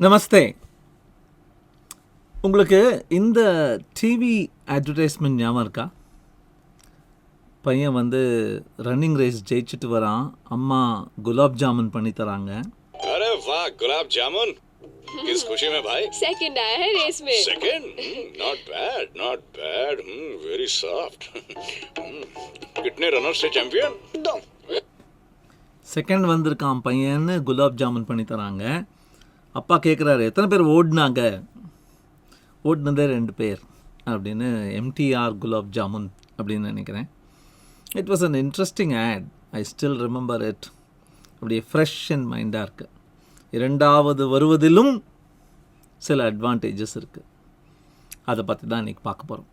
நமஸ்தே. உங்களுக்கு இந்த TV advertisement ஞாபகம் இருக்கா? பையன் வந்து ரன்னிங் ரேஸ் ஜெயிச்சுட்டு வரான். அம்மா குலாப் ஜாமுன் பண்ணி தராங்க. अरे वाह गुलाब जामुन किस खुशी में भाई? सेकंड आया है रेस में. Second not bad very soft कितने रनर्स से चैंपियन? 2. செகண்ட் வந்திருக்கான் பையன்னு குலாப் ஜாமுன் பண்ணி தராங்க. அப்பா கேட்குறாரு, எத்தனை பேர் ஓடினாங்க? ஓடினதே 2 பேர் அப்படின்னு. எம்டிஆர் குலாப் ஜாமுன் அப்படின்னு நினைக்கிறேன். It was an interesting ad. I still remember it. அப்படியே ஃப்ரெஷ் அண்ட் மைண்டாக இருக்குது. 2வது வருவதிலும் சில அட்வான்டேஜஸ் இருக்குது. அதை பற்றி தான் இன்றைக்கி பார்க்க போகிறோம்.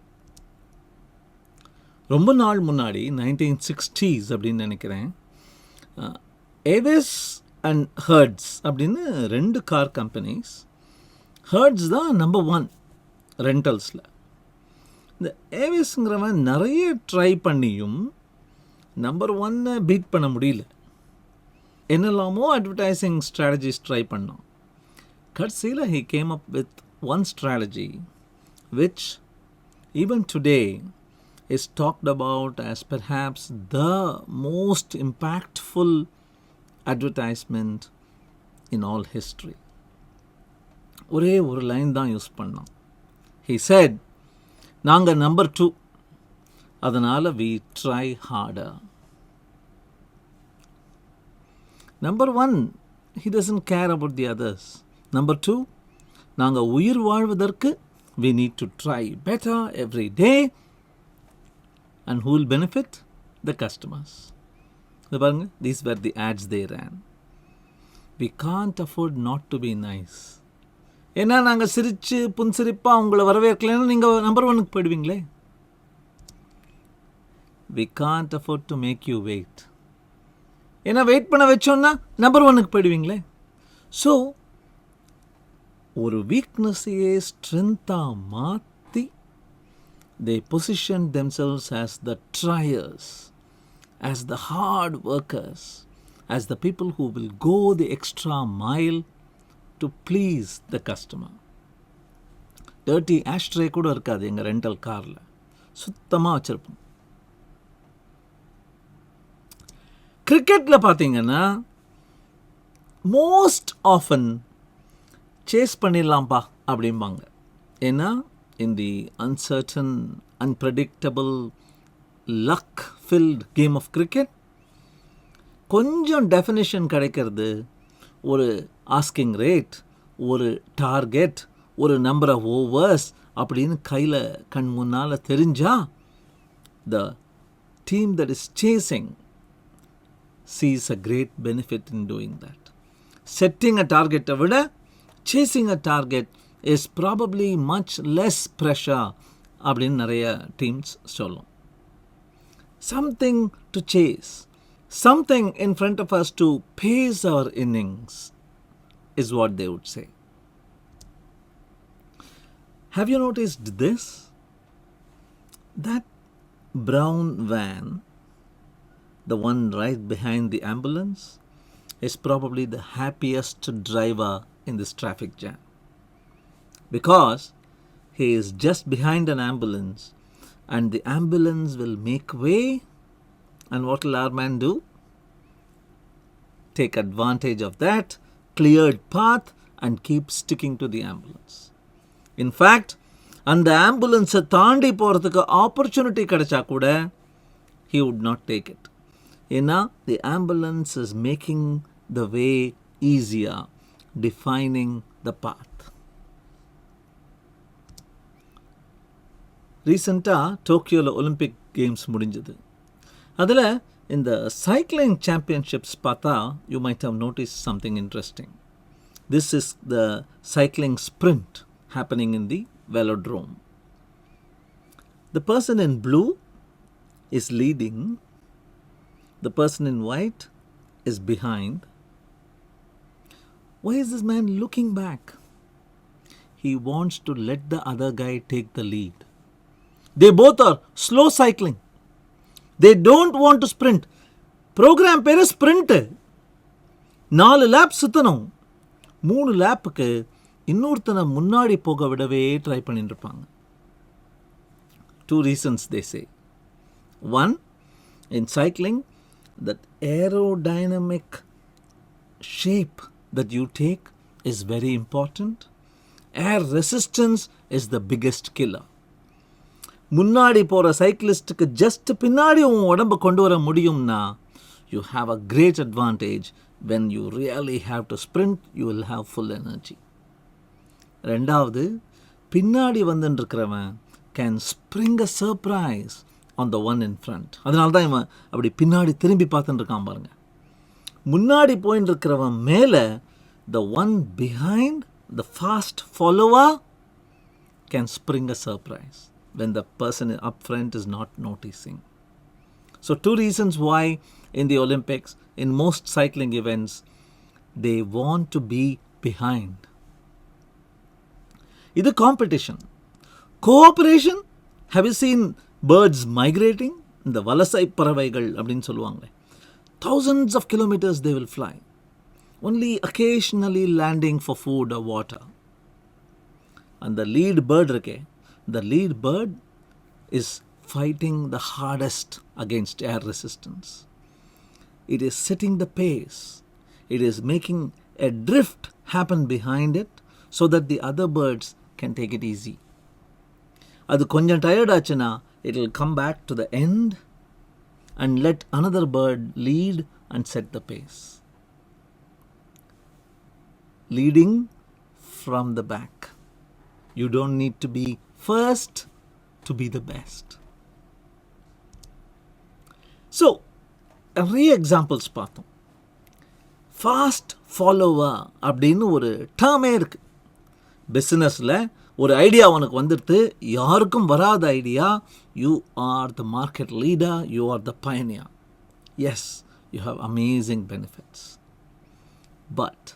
ரொம்ப நாள் முன்னாடி 1960s அப்படின்னு நினைக்கிறேன், ஏவிஸ் அண்ட் ஹர்ட்ஸ் அப்படின்னு 2 கார் கம்பெனிஸ். ஹர்ட்ஸ் தான் நம்பர் 1 ரெண்டல்ஸில். இந்த ஏவிஸ்ங்கிறவன் நிறைய ட்ரை பண்ணியும் நம்பர் 1 பீட் பண்ண முடியல. என்னெல்லாமோ அட்வர்டைசிங் ஸ்ட்ராட்டஜிஸ் ட்ரை பண்ணோம். கடைசியில் he came up with one strategy which even today is talked about as perhaps the most impactful advertisement in all history. ஒரே ஒரு லைன் தான் யூஸ் பண்ணோம். He said, நாங்கள் நம்பர் 2, அதனால் we try harder. Number 1, he doesn't care about the others. Number 2, நாங்கள் உயிர் வாழ்வதற்கு we need to try better every day. And who will benefit? The customers. பாருங்க, these were the ads they ran. We can't afford not to be nice. ஏன்னா நாங்கள் சிரித்து புன்சிரிப்பாக உங்களை வரவேற்கலைன்னா நீங்கள் number 1க்கு போயிடுவீங்களே. We can't afford to make you wait. ஏன்னா wait பண்ண வச்சோன்னா நம்பர் 1க்கு போயிடுவீங்களே. ஸோ ஒரு வீக்னஸையே ஸ்ட்ரென்த்தாக மாற்றி they positioned themselves as the triers, as the hard workers, as the people who will go the extra mile to please the customer. Dirty ashtray கூட இருக்காது எங்கள் rental காரில், சுத்தமாக வச்சுருப்போம். கிரிக்கெட்டில் பார்த்தீங்கன்னா மோஸ்ட் ஆஃபன் சேஸ் பண்ணிடலாம்ப்பா அப்படிம்பாங்க. ஏன்னா in the uncertain, unpredictable, luck-filled game of cricket, கொஞ்சம் டெஃபினிஷன் கிடைக்கிறது, ஒரு ஆஸ்கிங் ரேட், ஒரு டார்கெட், ஒரு நம்பர் ஆஃப் ஓவர்ஸ் அப்படின்னு கையில் கண் முன்னால் தெரிஞ்சா the team that is chasing sees a great benefit in doing that. Setting a target விட chasing a target is probably much less pressure அப்படின்னு நிறைய டீம்ஸ் சொல்லும். Something to chase, something in front of us to pace our innings is what they would say. Have you noticed this? That brown van, the one right behind the ambulance, is probably the happiest driver in this traffic jam. Because he is just behind an ambulance and the ambulance will make way, and what will our man do? Take advantage of that cleared path and keep sticking to the ambulance. In fact, அந்த ஆம்புலன்ஸை தாண்டி போகிறதுக்கு opportunity கிடைச்சா கூட he would not take it. ஏன்னா the ambulance is making the way easier, defining the path. ரீசெண்டாக டோக்கியோவில் Olympic games முடிஞ்சது. அதில் இந்த சைக்கிளிங் சாம்பியன்ஷிப்ஸ் பார்த்தா you might have noticed something interesting. This is the cycling sprint happening in the velodrome. The person in blue is leading, the person in white is behind. Why is this man looking back? He wants to let the other guy take the lead. They both are slow cycling. They don't want to sprint. Program பேரு sprint. 4 lab சுத்தணும். 3 லேப்புக்கு இன்னொருத்தனை முன்னாடி போக விடவே try பண்ணிட்டு இருப்பாங்க. 2 reasons they say. One, in cycling, that aerodynamic shape that you take is very important. Air resistance is the biggest killer. முன்னாடி போகிற சைக்கிளிஸ்ட்டுக்கு ஜஸ்ட் பின்னாடி உன் உடம்பை கொண்டு வர முடியும்னா you have a great advantage. When you really have to sprint, you will have full energy. ரெண்டாவது, பின்னாடி வந்துருக்கிறவன் can spring a surprise on the one in front. அதனால தான் இவன் அப்படி பின்னாடி திரும்பி பார்த்துட்டு இருக்கான் பாருங்க. முன்னாடி போயின்னு இருக்கிறவன் மேலே the one behind, the fast follower, can spring a surprise when the person up front is not noticing. So 2 reasons why in the Olympics, in most cycling events, they want to be behind. இது competition. Cooperation, have you seen birds migrating? இந்த வலசை பறவைகள் அப்படின்னு சொல்லுவாங்க. Thousands of kilometers they will fly, only occasionally landing for food or water. And the lead bird இருக்கே, the lead bird is fighting the hardest against air resistance. It is setting the pace. It is making a drift happen behind it so that the other birds can take it easy. அது கொஞ்சம் tired ஆச்சுன்னா it will come back to the end and let another bird lead and set the pace. Leading from the back. You don't need to be first to be the best. So, நிறைய examples பார்த்தோம். Fast follower அப்படின்னு ஒரு டேர்மே இருக்குது. பிஸ்னஸில் ஒரு idea உனக்கு வந்துடுது, யாருக்கும் வராத idea, you are the market leader, you are the pioneer. Yes, you have amazing benefits. But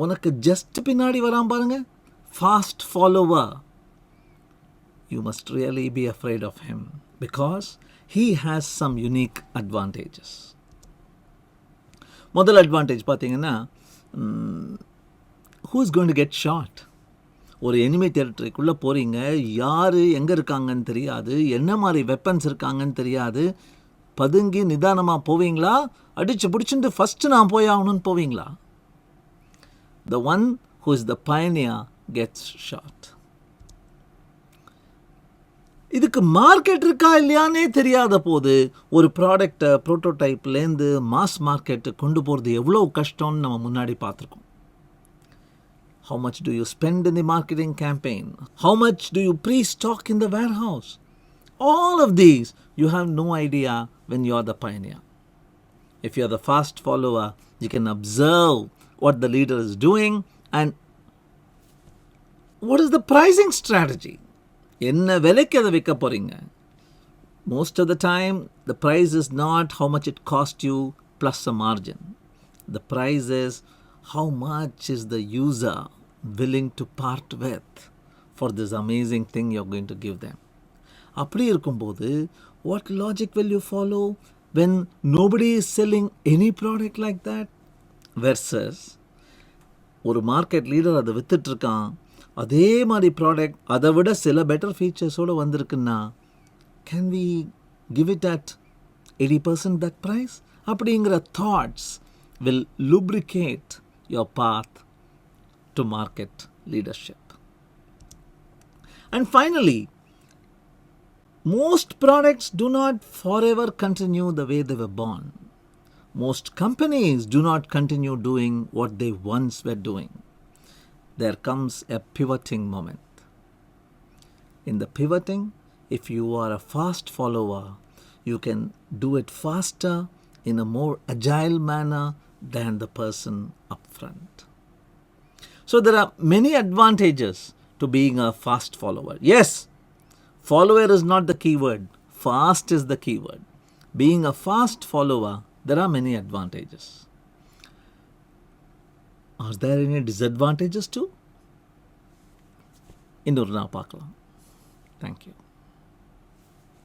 உனக்கு ஜஸ்ட் பின்னாடி வரான் பாருங்க, fast follower, you must really be afraid of him because he has some unique advantages. முதல் advantage பார்த்தீங்கன்னா, who is going to get shot? ஒரு enemy territoryக்குள்ளே போகிறீங்க, யார் எங்கே இருக்காங்கன்னு தெரியாது, என்ன மாதிரி வெப்பன்ஸ் இருக்காங்கன்னு தெரியாது, பதுங்கி நிதானமாக போவீங்களா, அடித்து பிடிச்சிட்டு ஃபஸ்ட்டு நான் போய் ஆகணும்னு போவீங்களா? The one who is the pioneer gets shot. இதுக்கு மார்க்கெட் இருக்கா இல்லையானே தெரியாத போது ஒரு ப்ராடக்டை ப்ரோட்டோடைப்லேருந்து மாஸ் மார்க்கெட்டு கொண்டு போகிறது எவ்வளோ கஷ்டம்னு நம்ம முன்னாடி பார்த்துருக்கோம். How much do you spend in the marketing campaign? How much do you pre-stock in the warehouse? All of these you have no idea when you are the pioneer. If you are the fast follower, you can observe what the leader is doing and what is the pricing strategy. என்ன விலைக்கு அதை விற்க போகிறீங்க? Most of the time, the price is not how much it cost you plus a margin. The price is how much is the user willing to part with for this amazing thing you're going to give them. அப்படி இருக்கும்போது, what logic will you follow when nobody is selling any product like that? Versus, ஒரு market leader அதை வித்துட்ருக்கான், அதே மாதிரி product அதை விட சில better ஃபீச்சர்ஸோடு வந்திருக்குன்னா, can we give it at 80% that price? அப்படிங்கிற thoughts will lubricate your path to market leadership. And finally, most products do not forever continue the way they were born. Most companies do not continue doing what they once were doing. There comes a pivoting moment. In the pivoting, if you are a fast follower, you can do it faster in a more agile manner than the person up front. So there are many advantages to being a fast follower. Yes, follower is not the key word. Fast is the key word. Being a fast follower, there are many advantages. Are there any disadvantages too? இன்னொரு நான் பார்க்கலாம். Thank you.